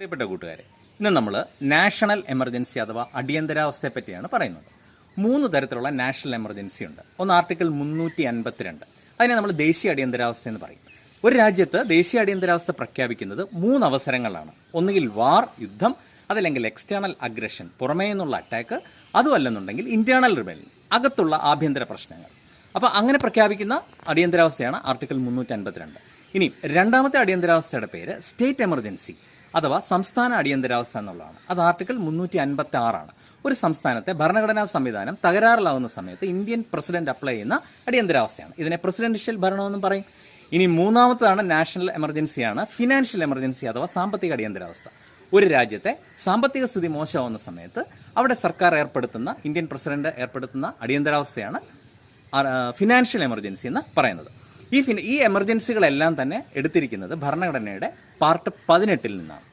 പ്രിയപ്പെട്ട കൂട്ടുകാരെ, ഇന്ന് നമ്മൾ നാഷണൽ എമർജൻസി അഥവാ അടിയന്തരാവസ്ഥയെ പറ്റിയാണ് പറയുന്നത്. 3 തരത്തിലുള്ള നാഷണൽ എമർജൻസി ഉണ്ട്. ഒന്ന് ആർട്ടിക്കിൾ 352, അതിനെ നമ്മൾ ദേശീയ അടിയന്തരാവസ്ഥ എന്ന് പറയും. ഒരു രാജ്യത്ത് ദേശീയ അടിയന്തരാവസ്ഥ പ്രഖ്യാപിക്കുന്നത് 3 അവസരങ്ങളാണ്. ഒന്നുകിൽ വാർ, യുദ്ധം, അതല്ലെങ്കിൽ എക്സ്റ്റേണൽ അഗ്രഷൻ, പുറമേ നിന്നുള്ള അറ്റാക്ക്, അതുമല്ലെന്നുണ്ടെങ്കിൽ ഇന്റേണൽ റിബൽ, അകത്തുള്ള ആഭ്യന്തര പ്രശ്നങ്ങൾ. അപ്പോൾ അങ്ങനെ പ്രഖ്യാപിക്കുന്ന അടിയന്തരാവസ്ഥയാണ് ആർട്ടിക്കിൾ 352. ഇനി രണ്ടാമത്തെ അടിയന്തരാവസ്ഥയുടെ പേര് സ്റ്റേറ്റ് എമർജൻസി അഥവാ സംസ്ഥാന അടിയന്തരാവസ്ഥ എന്നുള്ളതാണ്. അത് ആർട്ടിക്കിൾ 356 ആണ്. ഒരു സംസ്ഥാനത്തെ ഭരണഘടനാ സംവിധാനം തകരാറിലാവുന്ന സമയത്ത് ഇന്ത്യൻ പ്രസിഡന്റ് അപ്ലൈ ചെയ്യുന്ന അടിയന്തരാവസ്ഥയാണ്. ഇതിനെ പ്രസിഡൻഷ്യൽ ഭരണമെന്നും പറയും. ഇനി മൂന്നാമതാണ് നാഷണൽ എമർജൻസിയാണ് ഫിനാൻഷ്യൽ എമർജൻസി അഥവാ സാമ്പത്തിക അടിയന്തരാവസ്ഥ. ഒരു രാജ്യത്തെ സാമ്പത്തിക സ്ഥിതി മോശമാവുന്ന സമയത്ത് അവിടെ സർക്കാർ ഏർപ്പെടുത്തുന്ന, ഇന്ത്യൻ പ്രസിഡന്റ് ഏർപ്പെടുത്തുന്ന അടിയന്തരാവസ്ഥയാണ് ഫിനാൻഷ്യൽ എമർജൻസി എന്ന് പറയുന്നത്. ഈ എമർജൻസികളെല്ലാം തന്നെ എടുത്തിരിക്കുന്നത് ഭരണഘടനയുടെ പാർട്ട് 18 നിന്നാണ്.